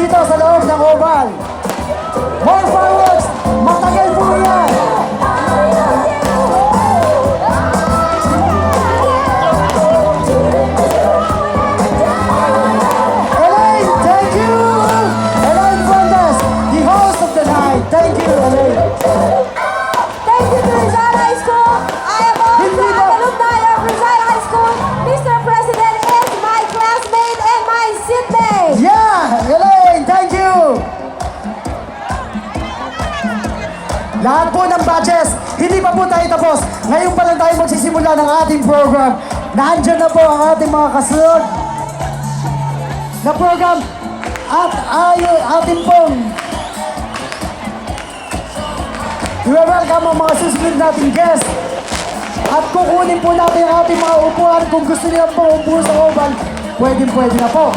dito sa loob ng oval. More fireworks! Matagal po yan! Elaine, thank you! Elaine Fuentes, the host of the night. Thank you, Elaine. Thank you to Rizal High School. I am all Hindi proud ba- alumni of Rizal High School. Mr. President is my classmate and my seatmate. Yeah! Elaine, thank you! Lahat po ng batches, hindi pa po tayo tapos. Ngayon pa lang tayo magsisimula ng ating program. Nandyan na po ang ating mga kasunod na program at ating pong i-welcome ang mga susunod nating guest. At kukunin po natin ang ating mga upuan. Kung gusto niyo po umupo sa oval, pwede na po.